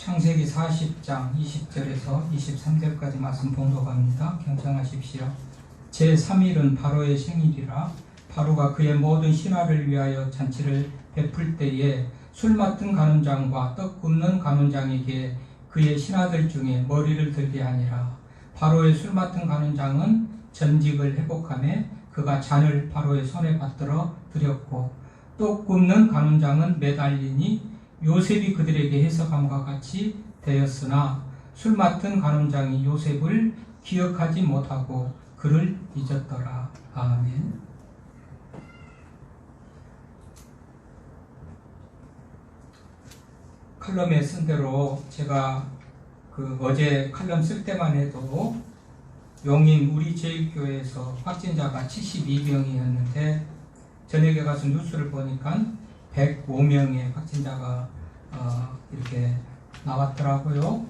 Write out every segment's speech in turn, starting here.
창세기 40장 20절에서 23절까지 말씀 봉독합니다. 경청하십시오. 제3일은 바로의 생일이라 바로가 그의 모든 신하를 위하여 잔치를 베풀 때에 술 맡은 간원장과 떡 굽는 간원장에게 그의 신하들 중에 머리를 들게 하니라. 바로의 술 맡은 간원장은 전직을 회복하며 그가 잔을 바로의 손에 받들어 드렸고, 떡 굽는 간원장은 매달리니 요셉이 그들에게 해석함과 같이 되었으나 술 맡은 간원장이 요셉을 기억하지 못하고 그를 잊었더라. 아멘. 칼럼에 쓴 대로 제가 어제 칼럼 쓸 때만 해도 용인 우리 제일교회에서 확진자가 72명이었는데 저녁에 가서 뉴스를 보니까 105명의 확진자가 이렇게 나왔더라고요.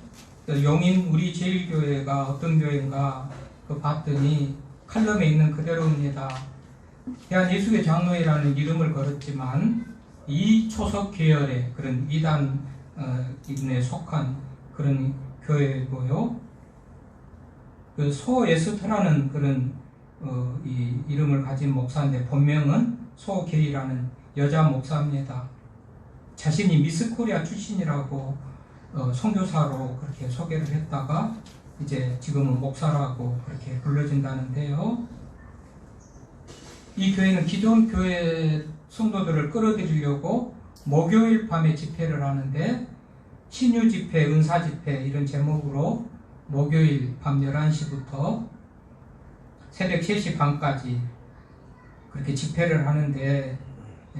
용인 우리 제일교회가 어떤 교회인가 봤더니 칼럼에 있는 그대로입니다. 대한예수교 장로회라는 이름을 걸었지만 이 초석 계열의 그런 이단에 속한 그런 교회고요. 그 소에스터라는 그런 이 이름을 가진 목사인데 본명은 소게이라는 여자 목사입니다. 자신이 미스코리아 출신이라고 선교사로 그렇게 소개를 했다가 이제 지금은 목사라고 그렇게 불러진다는데요. 이 교회는 기존 교회 성도들을 끌어들이려고 목요일 밤에 집회를 하는데 신유 집회, 은사 집회 이런 제목으로 목요일 밤 11시부터 새벽 3시 반까지 그렇게 집회를 하는데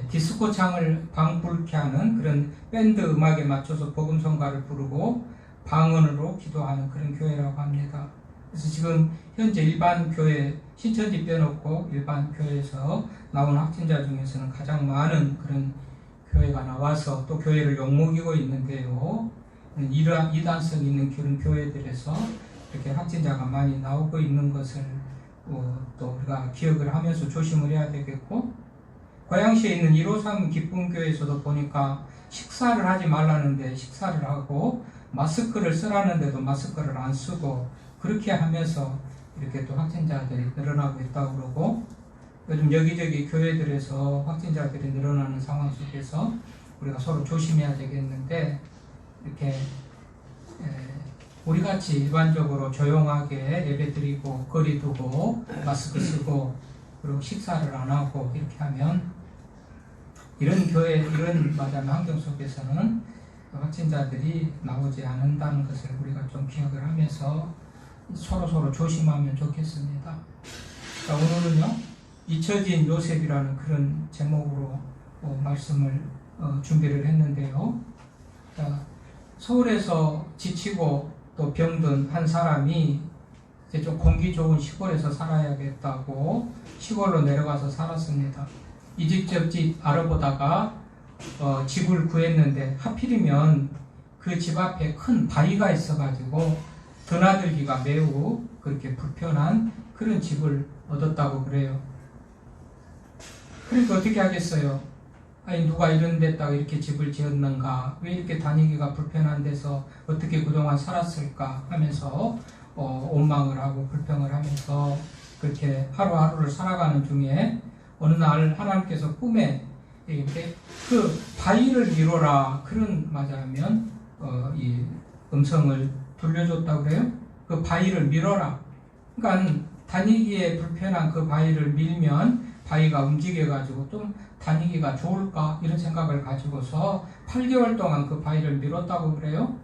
디스코 창을 방불케 하는 그런 밴드 음악에 맞춰서 복음성가를 부르고 방언으로 기도하는 그런 교회라고 합니다. 그래서 지금 현재 일반 교회, 신천지 빼놓고 일반 교회에서 나온 확진자 중에서는 가장 많은 그런 교회가 나와서 또 교회를 욕먹이고 있는데요. 이단성 있는 그런 교회들에서 이렇게 확진자가 많이 나오고 있는 것을 또 우리가 기억을 하면서 조심을 해야 되겠고, 고양시에 있는 153 기쁨교회에서도 보니까 식사를 하지 말라는데 식사를 하고 마스크를 쓰라는데도 마스크를 안 쓰고 그렇게 하면서 이렇게 또 확진자들이 늘어나고 있다고 그러고, 요즘 여기저기 교회들에서 확진자들이 늘어나는 상황 속에서 우리가 서로 조심해야 되겠는데, 이렇게 우리같이 일반적으로 조용하게 예배드리고 거리 두고 마스크 쓰고 그리고 식사를 안 하고 이렇게 하면 이런 교회, 이런 환경 속에서는 확진자들이 나오지 않는다는 것을 우리가 좀 기억을 하면서 서로 조심하면 좋겠습니다. 자, 오늘은요, 잊혀진 요셉이라는 그런 제목으로 말씀을 준비를 했는데요. 자, 서울에서 지치고 또 병든 한 사람이 이제 좀 공기 좋은 시골에서 살아야겠다고 시골로 내려가서 살았습니다. 이 집 저 집 알아보다가 집을 구했는데 하필이면 그 집 앞에 큰 바위가 있어가지고 드나들기가 매우 그렇게 불편한 그런 집을 얻었다고 그래요. 그러니까 어떻게 하겠어요? 아니, 누가 이런 데다가 이렇게 집을 지었는가? 왜 이렇게 다니기가 불편한 데서 어떻게 그동안 살았을까? 하면서 원망을 하고 불평을 하면서 그렇게 하루하루를 살아가는 중에 어느 날 하나님께서 꿈에 이렇게 그 바위를 미뤄라, 그런 말하면 이 음성을 들려줬다고 그래요. 그 바위를 밀어라. 그러니까 다니기에 불편한 그 바위를 밀면 바위가 움직여가지고 좀 다니기가 좋을까, 이런 생각을 가지고서 8개월 동안 그 바위를 밀었다고 그래요.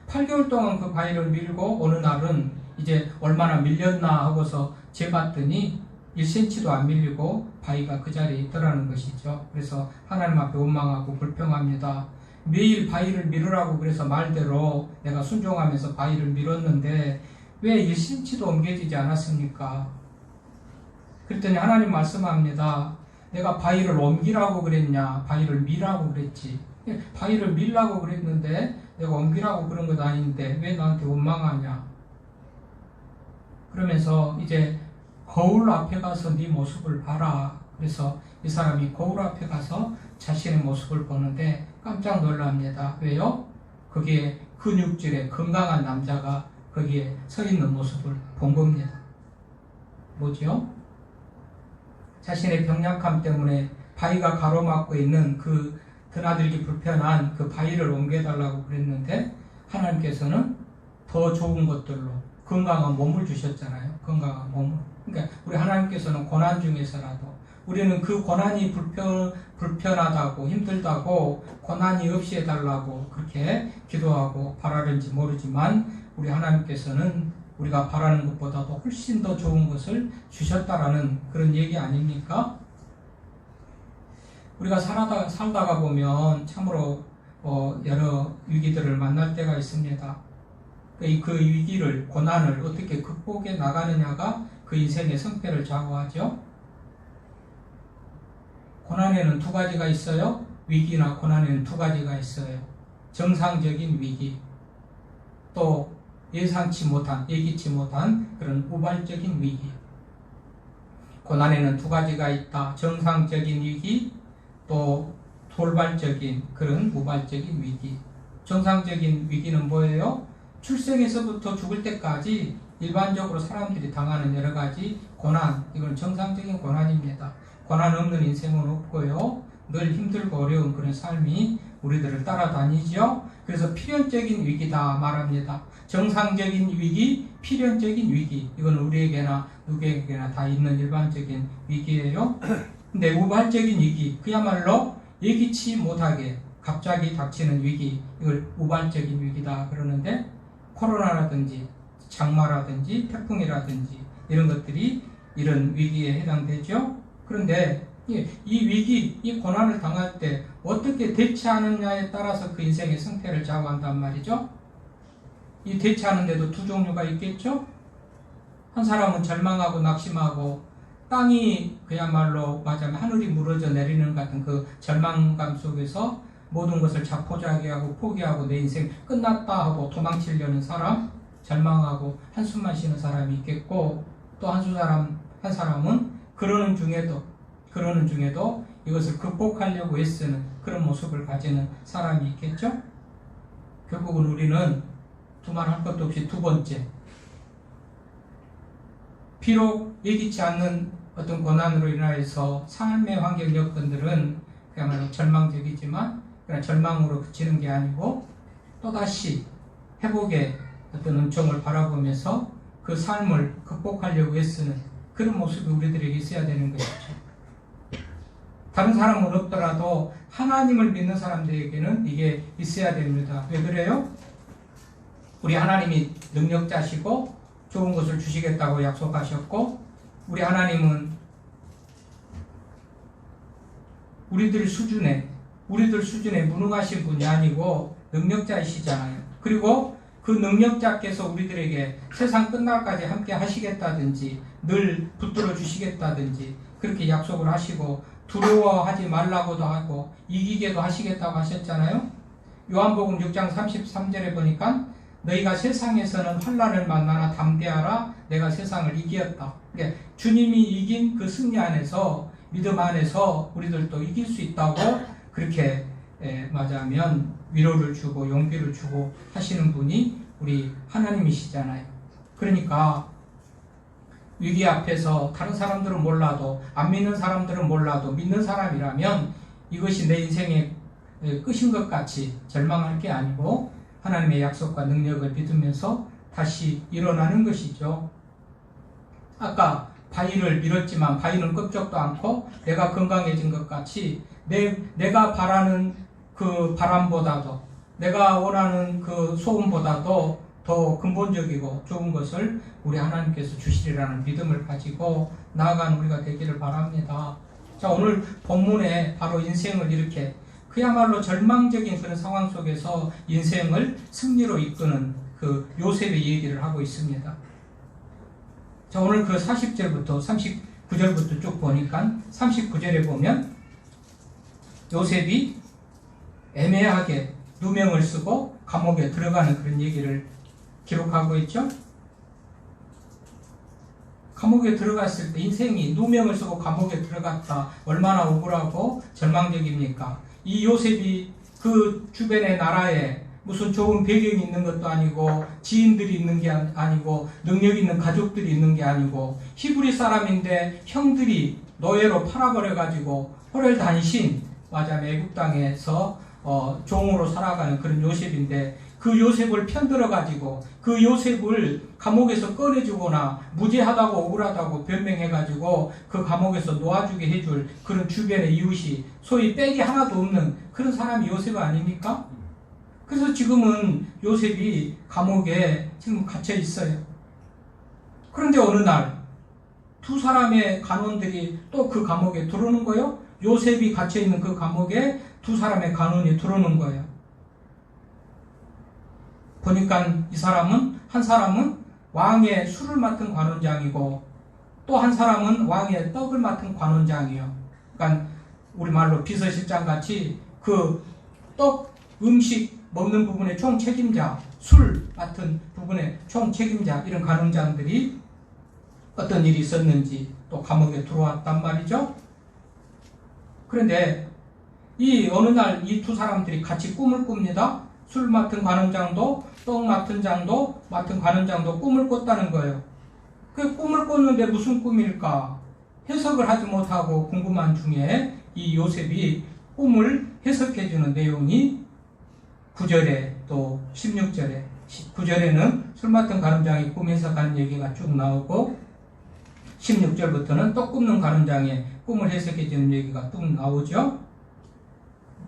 8개월 동안 그 바위를 밀고 어느 날은 이제 얼마나 밀렸나 하고서 재봤더니 1cm도 안 밀리고 바위가 그 자리에 있더라는 것이죠. 그래서 하나님 앞에 원망하고 불평합니다. 매일 바위를 밀으라고 그래서 말대로 내가 순종하면서 바위를 밀었는데 왜 1cm도 옮겨지지 않았습니까? 그랬더니 하나님 말씀합니다. 내가 바위를 옮기라고 그랬냐, 바위를 미라고 그랬지. 바위를 밀라고 그랬는데 내가 옮기라고 그런 것 아닌데 왜 나한테 원망하냐. 그러면서 이제 거울 앞에 가서 네 모습을 봐라. 그래서 이 사람이 거울 앞에 가서 자신의 모습을 보는데 깜짝 놀랍니다. 왜요? 거기에 근육질의 건강한 남자가 거기에 서 있는 모습을 본 겁니다. 뭐죠? 자신의 병약함 때문에 바위가 가로막고 있는 그 드나들기 불편한 그 바위를 옮겨달라고 그랬는데 하나님께서는 더 좋은 것들로 건강한 몸을 주셨잖아요. 건강한 몸을. 그러니까 우리 하나님께서는 고난 중에서라도 우리는 그 고난이 불편하다고 힘들다고 고난이 없이 해달라고 그렇게 기도하고 바라는지 모르지만 우리 하나님께서는 우리가 바라는 것보다도 훨씬 더 좋은 것을 주셨다라는 그런 얘기 아닙니까? 우리가 살다가 보면 참으로 여러 위기들을 만날 때가 있습니다. 그 위기를, 고난을 어떻게 극복해 나가느냐가 그 인생의 성패를 좌우하죠. 고난에는 두 가지가 있어요. 위기나 고난에는 두 가지가 있어요. 정상적인 위기, 또 예기치 못한 그런 우발적인 위기. 고난에는 두 가지가 있다. 정상적인 위기, 또 돌발적인 그런 우발적인 위기. 정상적인 위기는 뭐예요? 출생에서부터 죽을 때까지 일반적으로 사람들이 당하는 여러 가지 고난, 이건 정상적인 고난입니다. 고난 없는 인생은 없고요. 늘 힘들고 어려운 그런 삶이 우리들을 따라다니죠. 그래서 필연적인 위기다 말합니다. 정상적인 위기, 필연적인 위기. 이건 우리에게나 누구에게나 다 있는 일반적인 위기예요. 근데 우발적인 위기, 그야말로 예기치 못하게 갑자기 닥치는 위기, 이걸 우발적인 위기다 그러는데 코로나라든지 장마라든지 태풍이라든지 이런 것들이 이런 위기에 해당되죠. 그런데 이 위기, 이 고난을 당할 때 어떻게 대처하느냐에 따라서 그 인생의 성패를 좌우한단 말이죠. 이 대처하는데도 두 종류가 있겠죠. 한 사람은 절망하고 낙심하고 땅이 그야말로 맞으면 하늘이 무너져 내리는 같은 그 절망감 속에서 모든 것을 자포자기하고 포기하고 내 인생 끝났다 하고 도망치려는 사람, 절망하고 한숨만 쉬는 사람이 있겠고, 또 한 사람은 그러는 중에도 이것을 극복하려고 애쓰는 그런 모습을 가지는 사람이 있겠죠. 결국은 우리는 두말할 것도 없이 두 번째, 비록 예기치 않는 어떤 고난으로 인하여서 삶의 환경 여건들은 그야말로 절망적이지만 그냥 절망으로 그치는 게 아니고 또다시 회복의 어떤 은총을 바라보면서 그 삶을 극복하려고 애쓰는 그런 모습이 우리들에게 있어야 되는 것이죠. 다른 사람은 없더라도 하나님을 믿는 사람들에게는 이게 있어야 됩니다. 왜 그래요? 우리 하나님이 능력자시고 좋은 것을 주시겠다고 약속하셨고, 우리 하나님은 우리들 수준에 무능하신 분이 아니고 능력자이시잖아요. 그리고 그 능력자께서 우리들에게 세상 끝날까지 함께 하시겠다든지 늘 붙들어 주시겠다든지 그렇게 약속을 하시고 두려워하지 말라고도 하고 이기게도 하시겠다고 하셨잖아요. 요한복음 6장 33절에 보니까 너희가 세상에서는 환난을 만나나 담대하라, 내가 세상을 이기었다. 그러니까 주님이 이긴 그 승리 안에서, 믿음 안에서 우리들도 이길 수 있다고 그렇게 맞아면 위로를 주고 용기를 주고 하시는 분이 우리 하나님이시잖아요. 그러니까 위기 앞에서 다른 사람들은 몰라도, 안 믿는 사람들은 몰라도 믿는 사람이라면 이것이 내 인생의 끝인 것 같이 절망할 게 아니고 하나님의 약속과 능력을 믿으면서 다시 일어나는 것이죠. 아까 바위를 밀었지만 바위는 껍적도 않고 내가 건강해진 것 같이 내가 바라는 그 바람보다도, 내가 원하는 그 소원보다도 더 근본적이고 좋은 것을 우리 하나님께서 주시리라는 믿음을 가지고 나아가는 우리가 되기를 바랍니다. 자, 오늘 본문에 바로 인생을 이렇게 그야말로 절망적인 그런 상황 속에서 인생을 승리로 이끄는 그 요셉의 얘기를 하고 있습니다. 자, 오늘 그 40절부터 39절부터 쭉 보니까 39절에 보면 요셉이 애매하게 누명을 쓰고 감옥에 들어가는 그런 얘기를 기록하고 있죠. 감옥에 들어갔을 때 인생이 누명을 쓰고 감옥에 들어갔다. 얼마나 억울하고 절망적입니까? 이 요셉이 그 주변의 나라에 무슨 좋은 배경이 있는 것도 아니고 지인들이 있는 게 아니고 능력 있는 가족들이 있는 게 아니고 히브리 사람인데 형들이 노예로 팔아버려가지고 호렐 단신 맞아 애국 땅에서 종으로 살아가는 그런 요셉인데 그 요셉을 편들어가지고 그 요셉을 감옥에서 꺼내주거나 무죄하다고 억울하다고 변명해가지고 그 감옥에서 놓아주게 해줄 그런 주변의 이웃이 소위 빽이 하나도 없는 그런 사람이 요셉 아닙니까? 그래서 지금은 요셉이 감옥에 지금 갇혀 있어요. 그런데 어느 날 두 사람의 간원들이 또 그 감옥에 들어오는 거예요. 요셉이 갇혀 있는 그 감옥에 두 사람의 간원이 들어오는 거예요. 보니까 이 사람은 한 사람은 왕의 술을 맡은 관원장이고 또 한 사람은 왕의 떡을 맡은 관원장이에요. 그러니까 우리말로 비서실장 같이 그 떡 음식 먹는 부분의 총 책임자, 술 맡은 부분의 총 책임자 이런 관원장들이 어떤 일이 있었는지 또 감옥에 들어왔단 말이죠. 그런데 이 어느 날 이 두 사람들이 같이 꿈을 꿉니다. 술 맡은 관원장도 떡 맡은 관원장도 꿈을 꿨다는 거예요. 그 꿈을 꿨는데 무슨 꿈일까? 해석을 하지 못하고 궁금한 중에 이 요셉이 꿈을 해석해주는 내용이 9절에 또 16절에 9절에는 술 맡은 관원장이 꿈 해석하는 얘기가 쭉 나오고 16절부터는 떡 굽는 관원장의 꿈을 해석해주는 얘기가 쭉 나오죠.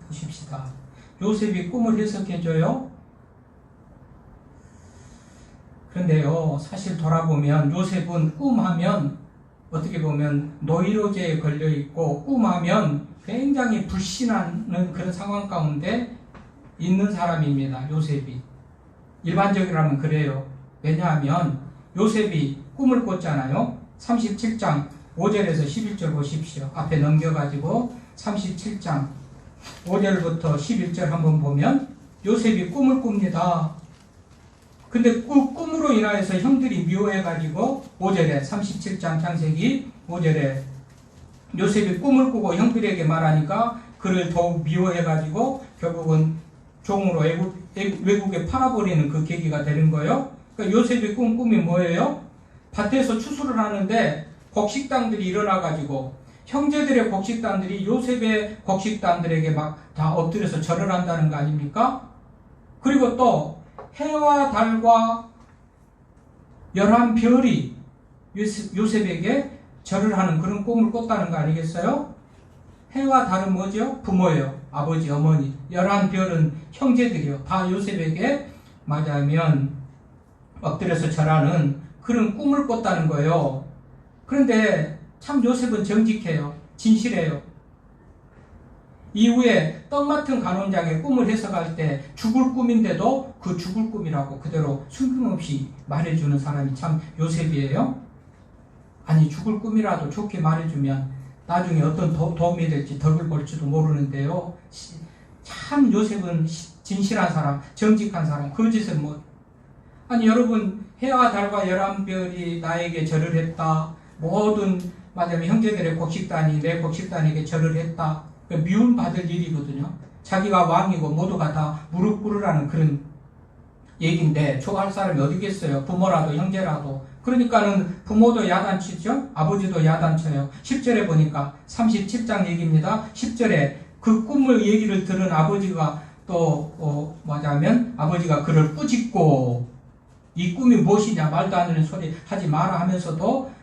보십시다. 요셉이 꿈을 해석해줘요. 그런데요, 사실 돌아보면 요셉은 꿈하면 어떻게 보면 노이로제에 걸려있고 꿈하면 굉장히 불신하는 그런 상황 가운데 있는 사람입니다. 요셉이. 일반적이라면 그래요. 왜냐하면 요셉이 꿈을 꿨잖아요. 37장 5절에서 11절 보십시오. 앞에 넘겨가지고 37장 5절부터 11절 한번 보면 요셉이 꿈을 꿉니다. 근데 그 꿈으로 인하여서 형들이 미워해가지고 5절에 37장 창세기 5절에 요셉이 꿈을 꾸고 형들에게 말하니까 그를 더욱 미워해가지고 결국은 종으로 외국에 팔아버리는 그 계기가 되는 거예요. 그러니까 요셉이 꾼 꿈이 뭐예요? 밭에서 추수를 하는데 곡식당들이 일어나가지고 형제들의 곡식단들이 요셉의 곡식단들에게 막 다 엎드려서 절을 한다는 거 아닙니까? 그리고 또 해와 달과 11별이 요셉에게 절을 하는 그런 꿈을 꿨다는 거 아니겠어요? 해와 달은 뭐죠? 부모예요. 아버지, 어머니. 11별은 형제들이요. 다 요셉에게 맞아면 엎드려서 절하는 그런 꿈을 꿨다는 거예요. 그런데 참 요셉은 정직해요. 진실해요. 이후에 떡 맡은 간원장의 꿈을 해석할 때 죽을 꿈인데도 그 죽을 꿈이라고 그대로 숨김없이 말해주는 사람이 참 요셉이에요. 아니 죽을 꿈이라도 좋게 말해주면 나중에 어떤 도움이 될지 덕을 볼지도 모르는데요. 참 요셉은 진실한 사람, 정직한 사람, 거짓을 못. 아니 여러분 해와 달과 11별이 나에게 절을 했다. 모든 맞으면 형제들의 곡식단이 내 곡식단에게 절을 했다. 미움받을 일이거든요. 자기가 왕이고 모두가 다 무릎 꿇으라는 그런 얘기인데 좋아할 사람이 어디겠어요. 부모라도 형제라도. 그러니까는 부모도 야단치죠. 아버지도 야단쳐요. 10절에 보니까 37장 얘기입니다. 10절에 그 꿈을 얘기를 들은 아버지가 또 맞아면 아버지가 그를 꾸짖고 이 꿈이 무엇이냐 말도 안 되는 소리 하지 마라 하면서도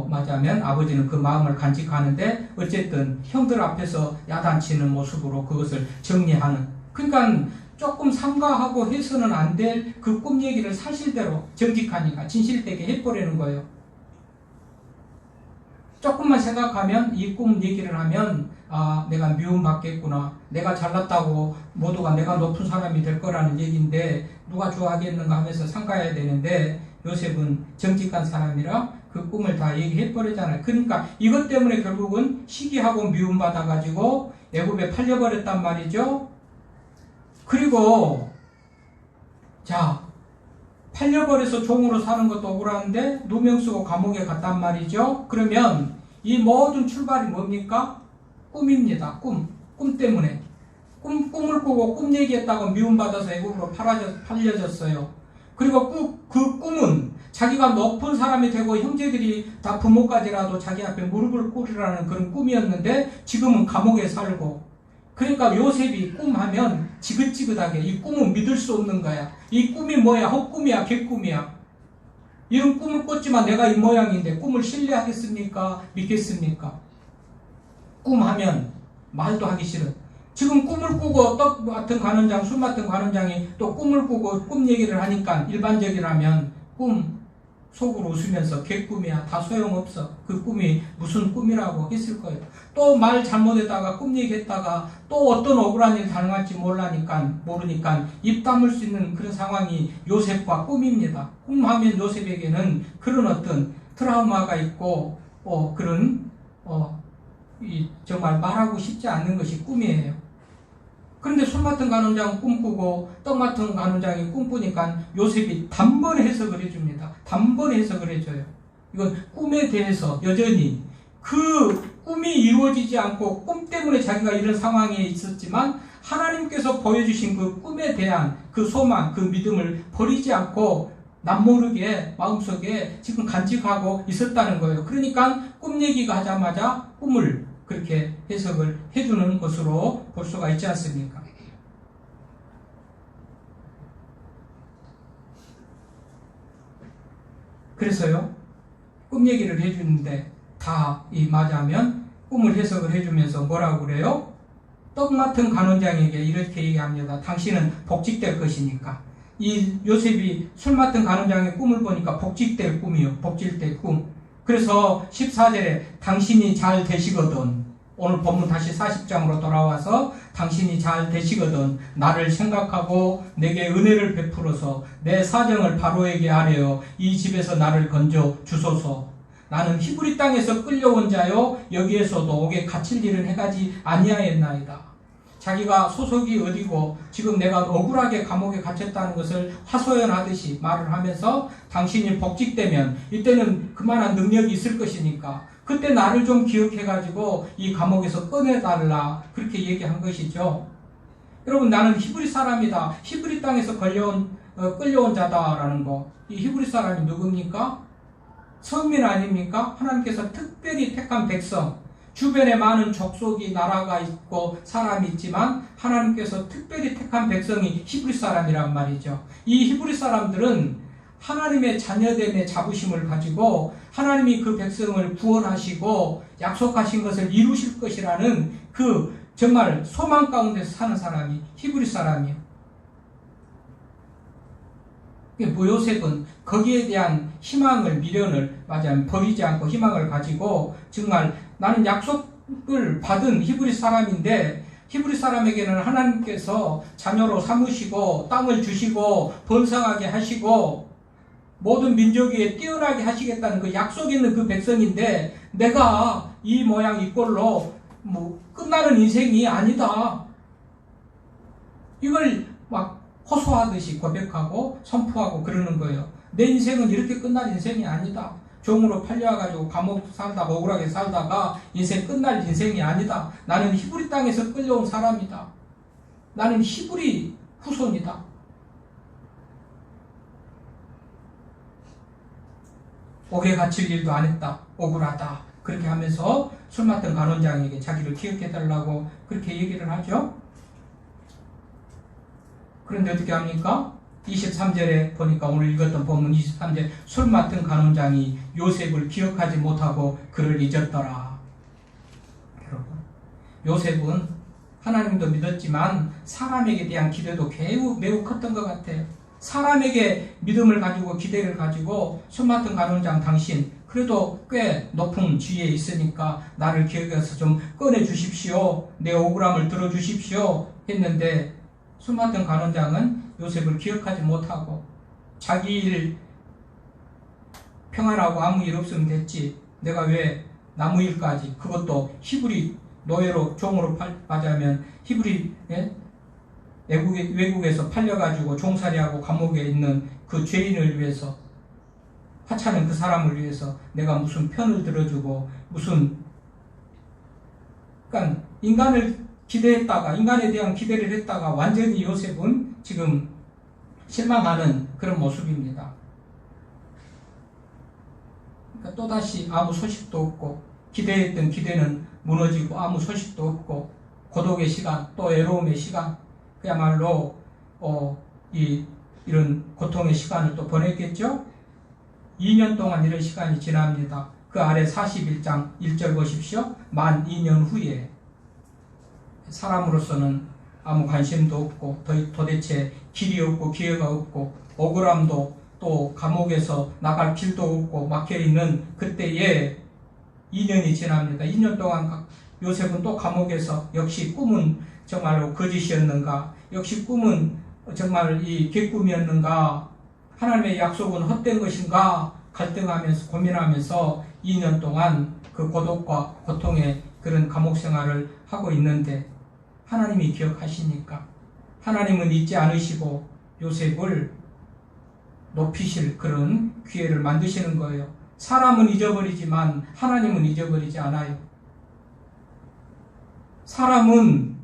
맞아면 아버지는 그 마음을 간직하는데 어쨌든 형들 앞에서 야단치는 모습으로 그것을 정리하는. 그러니까 조금 삼가하고 해서는 안 될 그 꿈 얘기를 사실대로 정직하니까 진실되게 해버리는 거예요. 조금만 생각하면 이 꿈 얘기를 하면 아 내가 미움받겠구나. 내가 잘났다고 모두가 내가 높은 사람이 될 거라는 얘기인데 누가 좋아하겠는가 하면서 삼가해야 되는데 요셉은 정직한 사람이라 그 꿈을 다 얘기해버리잖아요. 그러니까 이것 때문에 결국은 시기하고 미움받아가지고 애굽에 팔려버렸단 말이죠. 그리고 자 팔려버려서 종으로 사는 것도 억울한데 누명 쓰고 감옥에 갔단 말이죠. 그러면 이 모든 출발이 뭡니까? 꿈입니다. 꿈 때문에. 꿈을 꾸고 꿈 얘기했다고 미움받아서 애국으로 팔려졌어요. 그리고 그 꿈은 자기가 높은 사람이 되고 형제들이 다 부모까지라도 자기 앞에 무릎을 꿇으라는 그런 꿈이었는데 지금은 감옥에 살고, 그러니까 요셉이 꿈하면 지긋지긋하게, 이 꿈은 믿을 수 없는 거야. 이 꿈이 뭐야? 헛꿈이야? 개꿈이야? 이런 꿈을 꿨지만 내가 이 모양인데 꿈을 신뢰하겠습니까? 믿겠습니까? 꿈하면 말도 하기 싫은. 지금 꿈을 꾸고 떡 맡은 관원장, 술 맡은 관원장이 또 꿈을 꾸고 꿈 얘기를 하니까 일반적이라면 꿈 속으로 웃으면서 개꿈이야, 다 소용없어, 그 꿈이 무슨 꿈이라고 했을 거예요. 또 말 잘못했다가 꿈 얘기했다가 또 어떤 억울한 일이 당할지 모르니까 입 다물 수 있는 그런 상황이 요셉과 꿈입니다. 꿈하면 요셉에게는 그런 어떤 트라우마가 있고 정말 말하고 싶지 않는 것이 꿈이에요. 그런데 술 맡은 간원장은 꿈꾸고 떡 맡은 간원장이 꿈꾸니까 요셉이 단번에 해석을 해줍니다. 단번에 해석을 해줘요. 이건 꿈에 대해서 여전히 그 꿈이 이루어지지 않고 꿈 때문에 자기가 이런 상황에 있었지만 하나님께서 보여주신 그 꿈에 대한 그 소망, 그 믿음을 버리지 않고 남모르게 마음속에 지금 간직하고 있었다는 거예요. 그러니까 꿈 얘기가 하자마자 꿈을 그렇게 해석을 해주는 것으로 볼 수가 있지 않습니까? 그래서요, 꿈 얘기를 해주는데 다 이 맞으면 꿈을 해석을 해주면서 뭐라고 그래요? 떡 맡은 간원장에게 이렇게 얘기합니다. 당신은 복직될 것이니까. 이 요셉이 술 맡은 간원장의 꿈을 보니까 복직될 꿈이요. 복직될 꿈. 그래서 14절에 당신이 잘 되시거든. 오늘 본문 다시 40장으로 돌아와서 당신이 잘 되시거든 나를 생각하고 내게 은혜를 베풀어서 내 사정을 바로에게 아뢰어 이 집에서 나를 건져 주소서. 나는 히브리 땅에서 끌려온 자요 여기에서도 옥에 갇힐 일은 해가지 아니하였나이다. 자기가 소속이 어디고 지금 내가 억울하게 감옥에 갇혔다는 것을 하소연하듯이 말을 하면서 당신이 복직되면 이때는 그만한 능력이 있을 것이니까 그때 나를 좀 기억해가지고 이 감옥에서 꺼내달라, 그렇게 얘기한 것이죠. 여러분, 나는 히브리 사람이다, 히브리 땅에서 끌려온 자다라는 거. 이 히브리 사람이 누굽니까? 선민 아닙니까? 하나님께서 특별히 택한 백성, 주변에 많은 족속이 나라가 있고 사람이 있지만 하나님께서 특별히 택한 백성이 히브리 사람이란 말이죠. 이 히브리 사람들은 하나님의 자녀됨의 자부심을 가지고 하나님이 그 백성을 구원하시고 약속하신 것을 이루실 것이라는 그 정말 소망 가운데서 사는 사람이 히브리 사람이에요. 요셉은 거기에 대한 희망을, 미련을 버리지 않고 희망을 가지고 정말 나는 약속을 받은 히브리 사람인데 히브리 사람에게는 하나님께서 자녀로 삼으시고 땅을 주시고 번성하게 하시고 모든 민족 위에 뛰어나게 하시겠다는 그 약속 있는 그 백성인데 내가 이 모양 이 꼴로 끝나는 인생이 아니다. 이걸 막 호소하듯이 고백하고 선포하고 그러는 거예요. 내 인생은 이렇게 끝날 인생이 아니다. 종으로 팔려가지고 감옥 살다 억울하게 살다가 인생 끝날 인생이 아니다. 나는 히브리 땅에서 끌려온 사람이다. 나는 히브리 후손이다. 옥에 갇힐 일도 안 했다. 억울하다. 그렇게 하면서 술 맡은 간원장에게 자기를 기억해달라고 그렇게 얘기를 하죠. 그런데 어떻게 합니까? 23절에 보니까 오늘 읽었던 본문 23절, 술 맡은 간원장이 요셉을 기억하지 못하고 그를 잊었더라. 여러분, 요셉은 하나님도 믿었지만 사람에게 대한 기대도 매우 컸던 것 같아요. 사람에게 믿음을 가지고 기대를 가지고 술 맡은 간원장 당신 그래도 꽤 높은 지위에 있으니까 나를 기억해서 좀 꺼내 주십시오. 내 억울함을 들어주십시오 했는데 술 맡은 간원장은 요셉을 기억하지 못하고 자기 일 평안하고 아무 일 없으면 됐지 내가 왜 나무 일까지, 그것도 히브리 노예로 종으로 맞으면 히브리 외국에서 팔려가지고 종살이하고 감옥에 있는 그 죄인을 위해서, 하찮은 그 사람을 위해서 내가 무슨 편을 들어주고 그러니까 인간을 기대했다가 인간에 대한 기대를 했다가 완전히 요셉은 지금 실망하는 그런 모습입니다. 그러니까 또다시 아무 소식도 없고 기대했던 기대는 무너지고 아무 소식도 없고 고독의 시간 또 외로움의 시간 그야말로 이런 고통의 시간을 또 보냈겠죠. 2년 동안 이런 시간이 지납니다. 그 아래 41장 1절 보십시오. 만 2년 후에 사람으로서는 아무 관심도 없고 도대체 길이 없고 기회가 없고 억울함도 또 감옥에서 나갈 길도 없고 막혀있는 그때에 2년이 지납니다. 2년 동안 요셉은 또 감옥에서 역시 꿈은 정말로 거짓이었는가 역시 꿈은 정말 이 객꿈이었는가 하나님의 약속은 헛된 것인가 갈등하면서 고민하면서 2년 동안 그 고독과 고통의 그런 감옥 생활을 하고 있는데 하나님이 기억하시니까 하나님은 잊지 않으시고 요셉을 높이실 그런 기회를 만드시는 거예요. 사람은 잊어버리지만 하나님은 잊어버리지 않아요. 사람은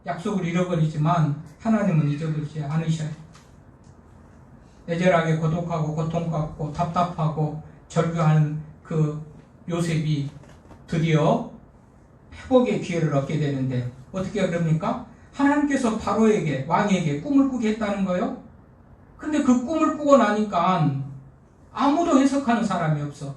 약속을 잃어버리지만 하나님은 잊어버리지 않으셔요. 애절하게 고독하고 고통받고 답답하고 절규하는 그 요셉이 드디어 회복의 기회를 얻게 되는데 어떻게 그럽니까? 하나님께서 바로에게 왕에게 꿈을 꾸게 했다는 거예요. 근데 그 꿈을 꾸고 나니까 아무도 해석하는 사람이 없어.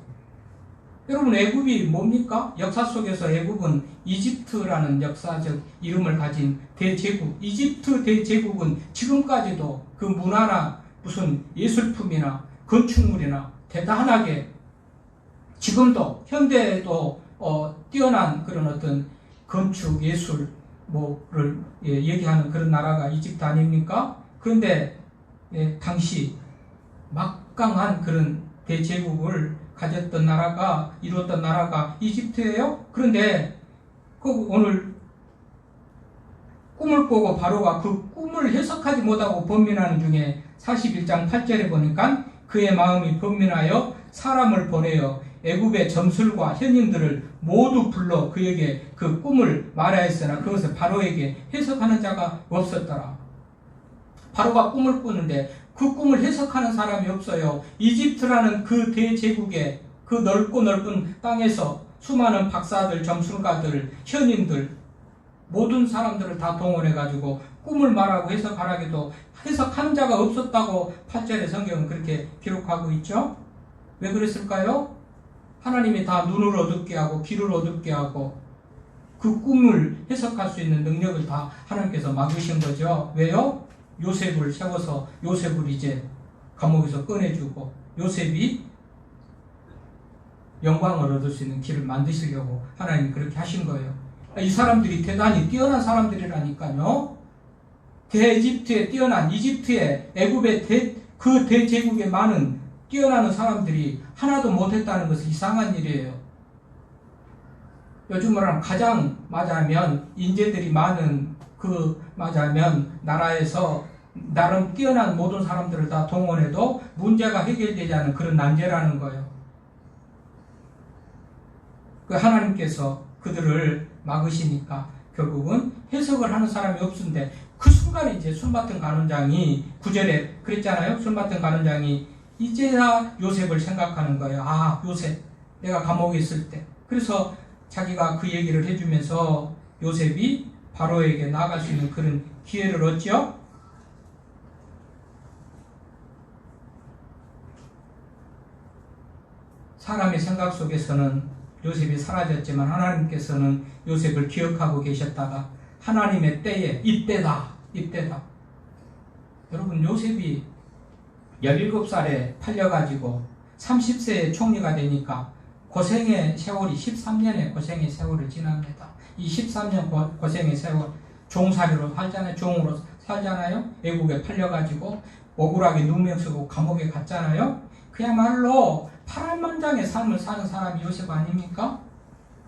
여러분 애굽이 뭡니까? 역사 속에서 애굽은 이집트라는 역사적 이름을 가진 대제국 이집트 대제국은 지금까지도 그 문화나 무슨 예술품이나 건축물이나 대단하게 지금도 현대에도 뛰어난 그런 어떤 건축 예술 뭐를 얘기하는 그런 나라가 이집트 아닙니까? 그런데 당시 막강한 그런 대제국을 가졌던 나라가 이루었던 나라가 이집트예요. 그런데 오늘 꿈을 꾸고 바로가 그 꿈을 해석하지 못하고 번민하는 중에 41장 8절에 보니까 그의 마음이 번민하여 사람을 보내어 애굽의 점술과 현인들을 모두 불러 그에게 그 꿈을 말하였으나 그것을 바로에게 해석하는 자가 없었더라. 바로가 꿈을 꾸는데 그 꿈을 해석하는 사람이 없어요. 이집트라는 그 대제국의 그 넓고 넓은 땅에서 수많은 박사들, 점술가들, 현인들 모든 사람들을 다 동원해가지고 꿈을 말하고 해석하라기도 해석한 자가 없었다고 8절의 성경은 그렇게 기록하고 있죠. 왜 그랬을까요? 하나님이 다 눈을 어둡게 하고 귀를 어둡게 하고 그 꿈을 해석할 수 있는 능력을 다 하나님께서 막으신 거죠. 왜요? 요셉을 세워서 요셉을 이제 감옥에서 꺼내주고 요셉이 영광을 얻을 수 있는 길을 만드시려고 하나님이 그렇게 하신 거예요. 이 사람들이 대단히 뛰어난 사람들이라니까요. 대이집트에 뛰어난 이집트의 애굽의 그 대제국에 많은 뛰어나는 사람들이 하나도 못했다는 것은 이상한 일이에요. 요즘으로는 가장 맞아하면 인재들이 많은 맞아하면 나라에서 나름 뛰어난 모든 사람들을 다 동원해도 문제가 해결되지 않은 그런 난제라는 거예요. 그 하나님께서 그들을 막으시니까 결국은 해석을 하는 사람이 없는데 그 순간에 이제 순바튼 간원장이 9절에 그랬잖아요. 순바튼 간원장이 이제야 요셉을 생각하는 거예요. 아, 요셉 내가 감옥에 있을 때. 그래서 자기가 그 얘기를 해주면서 요셉이 바로에게 나아갈 수 있는 그런 기회를 얻죠. 사람의 생각 속에서는 요셉이 사라졌지만 하나님께서는 요셉을 기억하고 계셨다가 하나님의 때에 이때다. 여러분 요셉이 17살에 팔려가지고 30세에 총리가 되니까 고생의 세월이 13년의 고생의 세월을 지납니다. 이 13년 고생의 세월 종살이로 살잖아요. 종으로 살잖아요. 애국에 팔려가지고 억울하게 누명 쓰고 감옥에 갔잖아요. 그야말로 파란만장의 삶을 사는 사람이 요셉 아닙니까?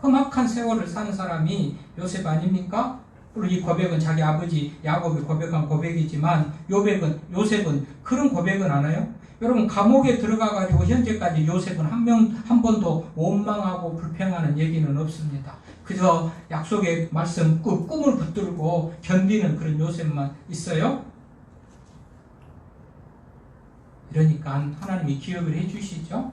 험악한 세월을 사는 사람이 요셉 아닙니까? 물론 이 고백은 자기 아버지 야곱이 고백한 고백이지만 요셉은 그런 고백은 안 해요. 여러분 감옥에 들어가가지고 현재까지 요셉은 한 번도 원망하고 불평하는 얘기는 없습니다. 그저 약속의 말씀 꿈을 붙들고 견디는 그런 요셉만 있어요. 이러니까 하나님이 기억을 해주시죠.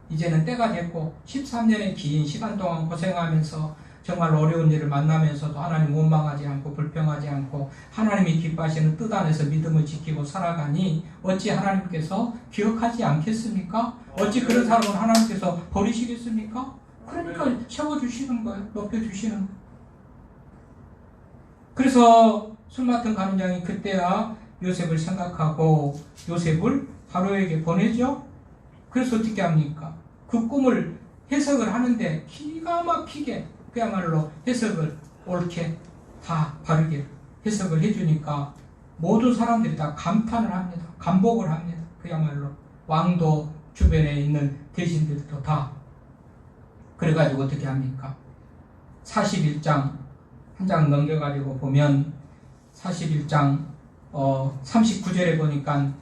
이제는 때가 됐고 13년의 긴 시간 동안 고생하면서 정말 어려운 일을 만나면서도 하나님 원망하지 않고 불평하지 않고 하나님이 기뻐하시는 뜻 안에서 믿음을 지키고 살아가니 어찌 하나님께서 기억하지 않겠습니까? 어찌 그런 사람을 하나님께서 버리시겠습니까? 그러니까 세워주시는 거예요. 높여주시는 거예요. 그래서 술 맡은 간원장이 그때야 요셉을 생각하고 요셉을 바로에게 보내죠. 그래서 어떻게 합니까? 그 꿈을 해석을 하는데 기가 막히게 그야말로 해석을 옳게 다 바르게 해석을 해주니까 모든 사람들이 다 감탄을 합니다. 감복을 합니다. 그야말로 왕도 주변에 있는 대신들도 다. 그래가지고 어떻게 합니까? 41장 한 장 넘겨가지고 보면 41장 39절에 보니까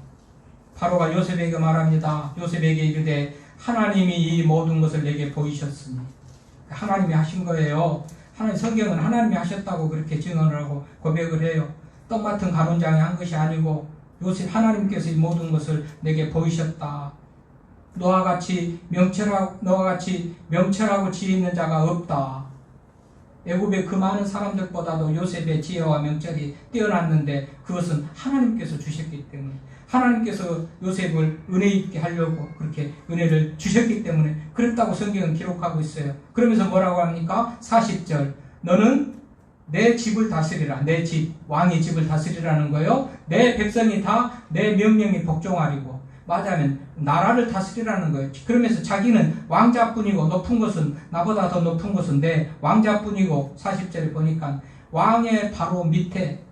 바로가 요셉에게 말합니다. 요셉에게 이르되 하나님이 이 모든 것을 내게 보이셨으니 하나님이 하신 거예요. 성경은 하나님이 하셨다고 그렇게 증언을 하고 고백을 해요. 떡 맡은 간원장이 한 것이 아니고 요셉 하나님께서 이 모든 것을 내게 보이셨다. 너와 같이 명철하고 지혜 있는 자가 없다. 애굽의 그 많은 사람들보다도 요셉의 지혜와 명철이 뛰어났는데 그것은 하나님께서 주셨기 때문에 하나님께서 요셉을 은혜 있게 하려고 그렇게 은혜를 주셨기 때문에 그랬다고 성경은 기록하고 있어요. 그러면서 뭐라고 합니까? 40절 너는 내 집을 다스리라. 내 집, 왕의 집을 다스리라는 거예요. 내 백성이 다 내 명령에 복종하리고 맞으면 나라를 다스리라는 거예요. 그러면서 자기는 왕자뿐이고 높은 것은 나보다 더 높은 것은 내 왕자뿐이고 40절에 보니까 왕의 바로 밑에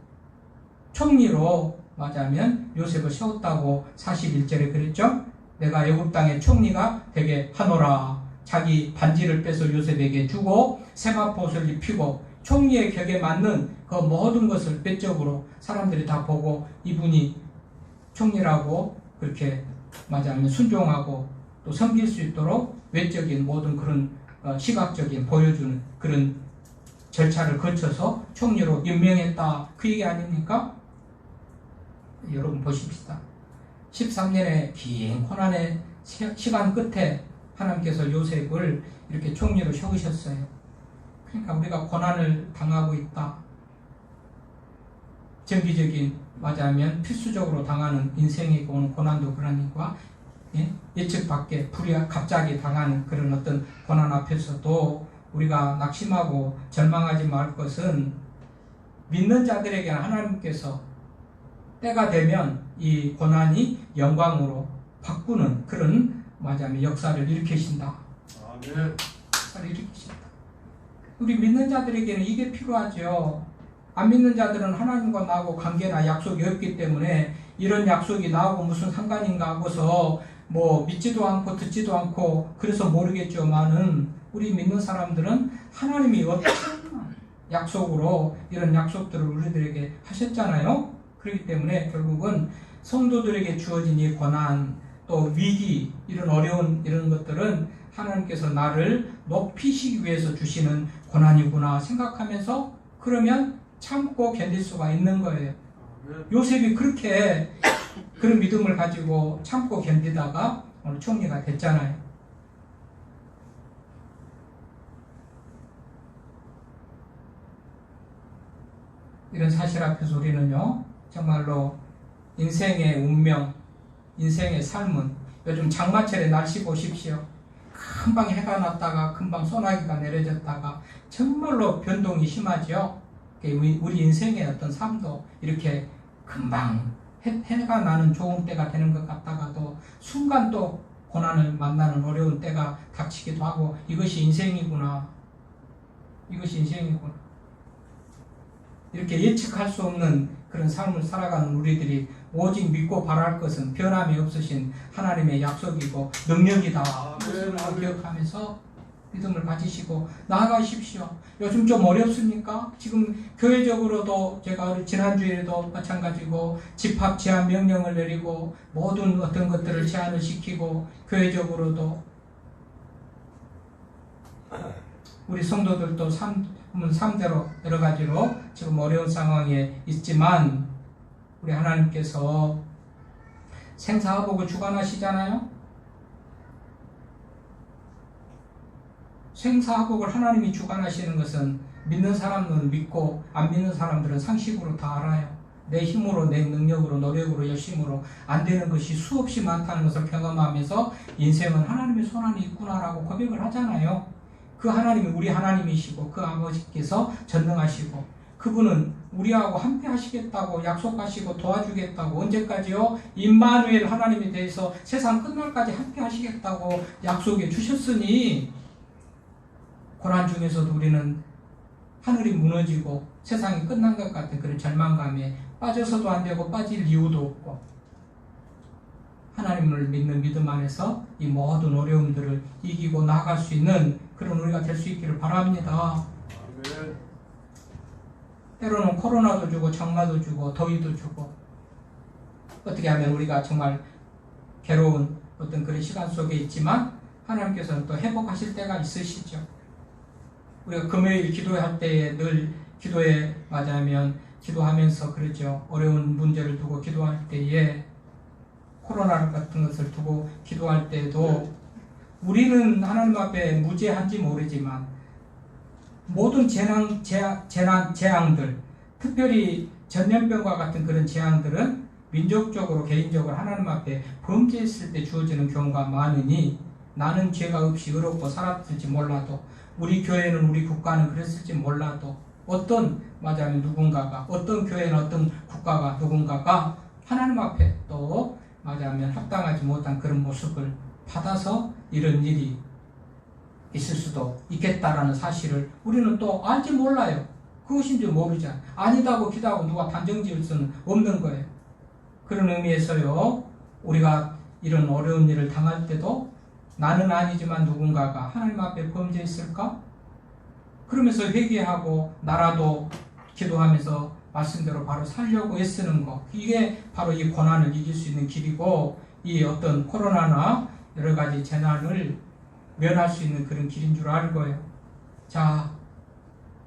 총리로 맞으면 요셉을 세웠다고 41절에 그랬죠. 내가 애굽 땅의 총리가 되게 하노라. 자기 반지를 빼서 요셉에게 주고 세마포옷을 입히고 총리의 격에 맞는 그 모든 것을 외적으로 사람들이 다 보고 이분이 총리라고 그렇게 맞아면 순종하고 또 섬길 수 있도록 외적인 모든 그런 시각적인 보여주는 그런 절차를 거쳐서 총리로 임명했다. 그 얘기 아닙니까? 여러분 보십시다. 13년의 긴 고난의 시간 끝에 하나님께서 요셉을 이렇게 총리로 세우셨어요. 그러니까 우리가 고난을 당하고 있다. 정기적인 맞아면 필수적으로 당하는 인생에 오는 고난도 그러니까 예측 밖에 갑자기 당하는 그런 어떤 고난 앞에서도 우리가 낙심하고 절망하지 말 것은 믿는 자들에게는 하나님께서 때가 되면 이 고난이 영광으로 바꾸는 그런 맞아면 역사를 일으키신다. 역사를 일으키신다. 우리 믿는 자들에게는 이게 필요하죠. 안 믿는 자들은 하나님과 나하고 관계나 약속이 없기 때문에 이런 약속이 나하고 무슨 상관인가 하고서 뭐 믿지도 않고 듣지도 않고 그래서 모르겠지만은 우리 믿는 사람들은 하나님이 어떤 약속으로 이런 약속들을 우리들에게 하셨잖아요. 그렇기 때문에 결국은 성도들에게 주어진 이 고난 또 위기 이런 어려운 이런 것들은 하나님께서 나를 높이시기 위해서 주시는 고난이구나 생각하면서 그러면 참고 견딜 수가 있는 거예요. 요셉이 그렇게 그런 믿음을 가지고 참고 견디다가 오늘 총리가 됐잖아요. 이런 사실 앞에서 우리는요 정말로 인생의 운명, 인생의 삶은 요즘 장마철의 날씨 보십시오. 금방 해가 났다가 금방 소나기가 내려졌다가 정말로 변동이 심하죠. 우리 인생의 어떤 삶도 이렇게 금방 해가 나는 좋은 때가 되는 것 같다가도 순간 또 고난을 만나는 어려운 때가 닥치기도 하고 이것이 인생이구나. 이것이 인생이구나. 이렇게 예측할 수 없는 그런 삶을 살아가는 우리들이 오직 믿고 바랄 것은 변함이 없으신 하나님의 약속이고 능력이다. 이것을 기억하면서 믿음을 가지시고 나아가십시오. 요즘 좀 어렵습니까? 지금 교회적으로도 제가 지난주에도 마찬가지고 집합 제한 명령을 내리고 모든 어떤 것들을 제한을 시키고 교회적으로도 우리 성도들도 삼대로 여러 가지로 지금 어려운 상황에 있지만 우리 하나님께서 생사화복을 주관하시잖아요. 생사화복을 하나님이 주관하시는 것은 믿는 사람은 믿고 안 믿는 사람들은 상식으로 다 알아요. 내 힘으로, 내 능력으로, 노력으로, 열심으로 안 되는 것이 수없이 많다는 것을 경험하면서 인생은 하나님의 손안에 있구나라고 고백을 하잖아요. 그 하나님이 우리 하나님이시고 그 아버지께서 전능하시고 그분은 우리하고 함께 하시겠다고 약속하시고 도와주겠다고 언제까지요? 임마누엘 하나님에 대해서 세상 끝날까지 함께 하시겠다고 약속해 주셨으니 고난 중에서도 우리는 하늘이 무너지고 세상이 끝난 것 같은 그런 절망감에 빠져서도 안 되고 빠질 이유도 없고 하나님을 믿는 믿음 안에서 이 모든 어려움들을 이기고 나아갈 수 있는 그런 우리가 될 수 있기를 바랍니다. 아멘. 때로는 코로나도 주고 장마도 주고 더위도 주고 어떻게 하면 우리가 정말 괴로운 어떤 그런 시간 속에 있지만 하나님께서는 또 회복하실 때가 있으시죠. 우리가 금요일 기도할 때에 늘 기도에 맞으면 기도하면서 그러죠. 어려운 문제를 두고 기도할 때에 코로나 같은 것을 두고 기도할 때도 우리는 하나님 앞에 무죄한지 모르지만 모든 재앙들, 특별히 전염병과 같은 그런 재앙들은 민족적으로 개인적으로 하나님 앞에 범죄했을 때 주어지는 경우가 많으니 나는 죄가 없이 의롭고 살았을지 몰라도 우리 교회는 우리 국가는 그랬을지 몰라도 맞아면 누군가가 어떤 교회는 어떤 국가가 누군가가 하나님 앞에 또 맞아면 합당하지 못한 그런 모습을 받아서 이런 일이 있을 수도 있겠다라는 사실을 우리는 또 알지 몰라요. 그것인지 모르잖아. 아니다고 기도하고 누가 단정 지을 수는 없는 거예요. 그런 의미에서요. 우리가 이런 어려운 일을 당할 때도 나는 아니지만 누군가가 하나님 앞에 범죄했을까? 그러면서 회개하고 나라도 기도하면서 말씀대로 바로 살려고 애쓰는 것. 이게 바로 이 고난을 이길 수 있는 길이고 이 어떤 코로나나 여러 가지 재난을 면할 수 있는 그런 길인 줄 알고요. 자,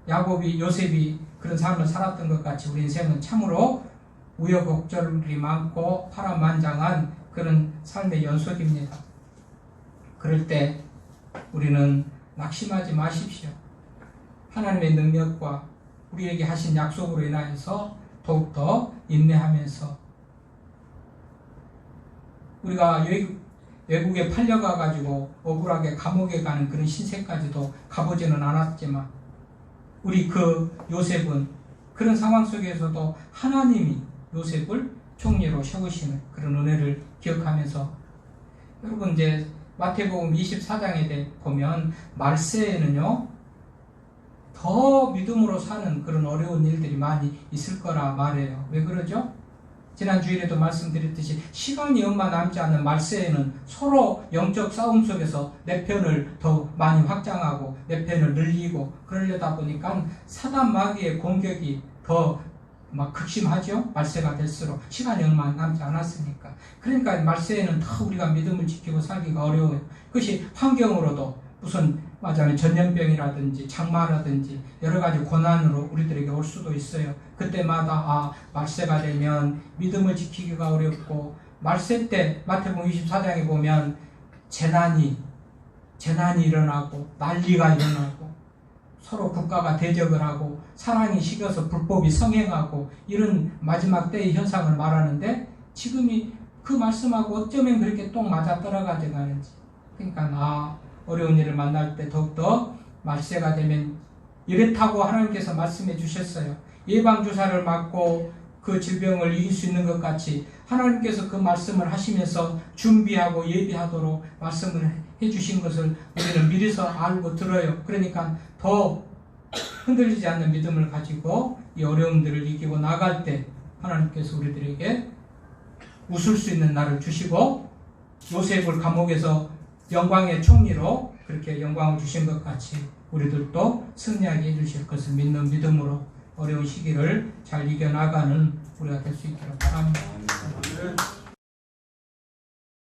요셉이 그런 삶을 살았던 것 같이 우리 인생은 참으로 우여곡절이 많고 파란만장한 그런 삶의 연속입니다. 그럴 때 우리는 낙심하지 마십시오. 하나님의 능력과 우리에게 하신 약속으로 인하여서 더욱더 인내하면서 우리가 외국에 팔려가가지고 억울하게 감옥에 가는 그런 신세까지도 가보지는 않았지만 우리 그 요셉은 그런 상황 속에서도 하나님이 요셉을 총리로 세우시는 그런 은혜를 기억하면서 여러분 이제 마태복음 24장에 보면 말세에는요 더 믿음으로 사는 그런 어려운 일들이 많이 있을 거라 말해요. 왜 그러죠? 지난 주일에도 말씀드렸듯이 시간이 얼마 남지 않은 말세에는 서로 영적 싸움 속에서 내 편을 더 많이 확장하고 내 편을 늘리고 그러려다 보니까 사단 마귀의 공격이 더 막 극심하죠. 말세가 될수록 시간이 얼마 남지 않았으니까. 그러니까 말세에는 더 우리가 믿음을 지키고 살기가 어려워요. 그것이 환경으로도 무슨 맞아요. 전염병이라든지 장마라든지 여러 가지 고난으로 우리들에게 올 수도 있어요. 그때마다 말세가 되면 믿음을 지키기가 어렵고 말세 때 마태복음 24장에 보면 재난이 일어나고 난리가 일어나고 서로 국가가 대적을 하고 사랑이 식어서 불법이 성행하고 이런 마지막 때의 현상을 말하는데 지금이 그 말씀하고 어쩌면 그렇게 똥 맞아 떨어가져 가는지. 그러니까 어려운 일을 만날 때 더욱더 말세가 되면 이렇다고 하나님께서 말씀해 주셨어요. 예방주사를 맞고 그 질병을 이길 수 있는 것 같이 하나님께서 그 말씀을 하시면서 준비하고 예비하도록 말씀을 해주신 것을 우리는 미리서 알고 들어요. 그러니까 더 흔들리지 않는 믿음을 가지고 이 어려움들을 이기고 나갈 때 하나님께서 우리들에게 웃을 수 있는 날을 주시고 요셉을 감옥에서 영광의 총리로 그렇게 영광을 주신 것 같이 우리들도 승리하게 해주실 것을 믿는 믿음으로 어려운 시기를 잘 이겨나가는 우리가 될 수 있도록 바랍니다.